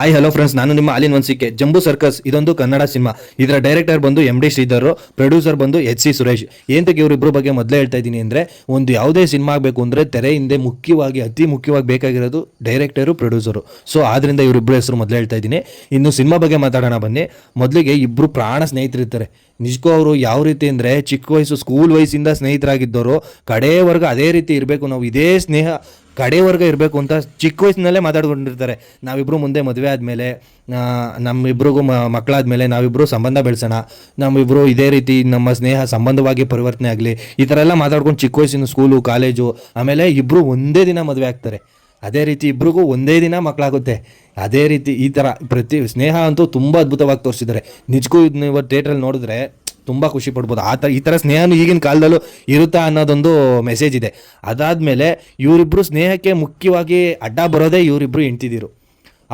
Hi hello friends, ನಾನು ನಿಮ್ಮ ಆಲಿನ್ ವಂಸಿಕೆ. ಜಂಬೂ circus ಇದೊಂದು ಕನ್ನಡ ಸಿನಿಮಾ. ಇದರ ಡೈರೆಕ್ಟರ್ ಬಂದು ಎಂ ಡಿ ಶ್ರೀಧರ್, ಪ್ರೊಡ್ಯೂಸರ್ ಬಂದು ಎಚ್ ಸಿ ಸುರೇಶ್. ಏನಕ್ಕೆ ಇವರಿಬ್ಬರ ಬಗ್ಗೆ ಮೊದಲೇ ಹೇಳ್ತಾ ಇದ್ದೀನಿ ಅಂದರೆ, ಒಂದು ಯಾವುದೇ ಸಿನಿಮಾ ಆಗಬೇಕು ಅಂದರೆ ತೆರೆ ಹಿಂದೆ ಅತಿ ಮುಖ್ಯವಾಗಿ ಬೇಕಾಗಿರೋದು ಡೈರೆಕ್ಟರು, ಪ್ರೊಡ್ಯೂಸರು. ಸೊ ಆದ್ದರಿಂದ ಇವರಿಬ್ಬರ ಹೆಸರು ಮೊದಲೇ ಹೇಳ್ತಾ ಇದ್ದೀನಿ. ಇನ್ನು ಸಿನಿಮಾ ಬಗ್ಗೆ ಮಾತಾಡೋಣ ಬನ್ನಿ. ಮೊದಲಿಗೆ ಇಬ್ಬರು ಪ್ರಾಣ ಸ್ನೇಹಿತರಿರ್ತಾರೆ. ನಿಜಕ್ಕೂ ಅವರು ಯಾವ ರೀತಿ ಅಂದರೆ, ಚಿಕ್ಕ ವಯಸ್ಸು ಸ್ಕೂಲ್ ವಯಸ್ಸಿಂದ ಸ್ನೇಹಿತರಾಗಿದ್ದವರು ಕಡೆಯವರೆಗೂ ಅದೇ ರೀತಿ ಇರಬೇಕು, ನಾವು ಇದೇ ಸ್ನೇಹ ಕಡೆಯವರೆಗೆ ಇರಬೇಕು ಅಂತ ಚಿಕ್ಕ ವಯಸ್ಸಿನಲ್ಲೇ ಮಾತಾಡ್ಕೊಂಡಿರ್ತಾರೆ. ನಾವಿಬ್ಬರು ಮುಂದೆ ಮದುವೆ ಆದಮೇಲೆ, ನಮ್ಮಿಬ್ರಿಗೂ ಮಕ್ಕಳಾದ್ಮೇಲೆ ನಾವಿಬ್ಬರು ಸಂಬಂಧ ಬೆಳೆಸೋಣ, ನಮ್ಮಿಬ್ಬರು ಇದೇ ರೀತಿ ನಮ್ಮ ಸ್ನೇಹ ಸಂಬಂಧವಾಗಿ ಪರಿವರ್ತನೆ ಆಗಲಿ, ಈ ಥರ ಎಲ್ಲ ಮಾತಾಡ್ಕೊಂಡು ಚಿಕ್ಕ ವಯಸ್ಸಿನ ಸ್ಕೂಲು, ಕಾಲೇಜು, ಆಮೇಲೆ ಇಬ್ಬರು ಒಂದೇ ದಿನ ಮದುವೆ ಆಗ್ತಾರೆ. ಅದೇ ರೀತಿ ಇಬ್ರಿಗೂ ಒಂದೇ ದಿನ ಮಕ್ಕಳಾಗುತ್ತೆ. ಅದೇ ರೀತಿ ಈ ಥರ ಸ್ನೇಹ ಅಂತೂ ತುಂಬ ಅದ್ಭುತವಾಗಿ ತೋರಿಸಿದ್ದಾರೆ. ನಿಜಕ್ಕೂ ನೀವು ಥಿಯೇಟ್ರಲ್ಲಿ ನೋಡಿದ್ರೆ ತುಂಬ ಖುಷಿ ಪಡ್ಬೋದು. ಈ ಥರ ಸ್ನೇಹನೂ ಈಗಿನ ಕಾಲದಲ್ಲೂ ಇರುತ್ತಾ ಅನ್ನೋದೊಂದು ಮೆಸೇಜ್ ಇದೆ. ಅದಾದಮೇಲೆ ಇವರಿಬ್ಬರು ಸ್ನೇಹಕ್ಕೆ ಮುಖ್ಯವಾಗಿ ಅಡ್ಡ ಬರೋದೇ ಇವರಿಬ್ಬರು ಹೆಂಡ್ತಿದಿರು.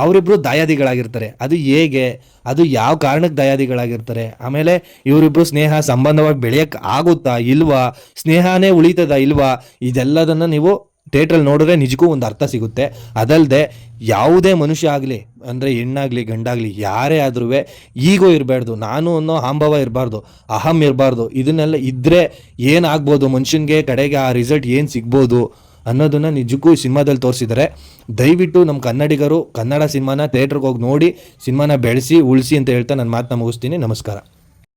ಅವರಿಬ್ಬರು ದಾಯಾದಿಗಳಾಗಿರ್ತಾರೆ. ಅದು ಹೇಗೆ, ಅದು ಯಾವ ಕಾರಣಕ್ಕೆ ದಾಯಾದಿಗಳಾಗಿರ್ತಾರೆ, ಆಮೇಲೆ ಇವರಿಬ್ಬರು ಸ್ನೇಹ ಸಂಬಂಧವಾಗಿ ಬೆಳೆಯೋಕ್ಕೆ ಆಗುತ್ತಾ ಇಲ್ವಾ, ಸ್ನೇಹನೇ ಉಳಿತದ ಇಲ್ವಾ, ಇದೆಲ್ಲದನ್ನು ನೀವು ಥಿಯೇಟ್ರಲ್ಲಿ ನೋಡಿದ್ರೆ ನಿಜಕ್ಕೂ ಒಂದು ಅರ್ಥ ಸಿಗುತ್ತೆ. ಅದಲ್ಲದೆ ಯಾವುದೇ ಮನುಷ್ಯ ಆಗಲಿ, ಅಂದರೆ ಹೆಣ್ಣಾಗಲಿ ಗಂಡಾಗಲಿ ಯಾರೇ ಆದ್ರೂ ಈಗೋ ಇರಬಾರ್ದು, ನಾನು ಅನ್ನೋ ಅಹಂಭಾವ ಇರಬಾರ್ದು, ಅಹಂ ಇರಬಾರ್ದು. ಇದನ್ನೆಲ್ಲ ಇದ್ದರೆ ಏನಾಗ್ಬೋದು ಮನುಷ್ಯನಿಗೆ, ಕಡೆಗೆ ಆ ರಿಸಲ್ಟ್ ಏನು ಸಿಗ್ಬೋದು ಅನ್ನೋದನ್ನು ನಿಜಕ್ಕೂ ಈ ಸಿನಿಮಾದಲ್ಲಿ ತೋರಿಸಿದ್ದಾರೆ. ದಯವಿಟ್ಟು ನಮ್ಮ ಕನ್ನಡಿಗರು ಕನ್ನಡ ಸಿನಿಮಾನ ಥಿಯೇಟ್ರಿಗೆ ಹೋಗಿ ನೋಡಿ, ಸಿನಿಮಾನ ಬೆಳೆಸಿ ಉಳಿಸಿ ಅಂತ ಹೇಳ್ತಾ ನನ್ನ ಮಾತನ್ನ ಮುಗಿಸ್ತೀನಿ. ನಮಸ್ಕಾರ.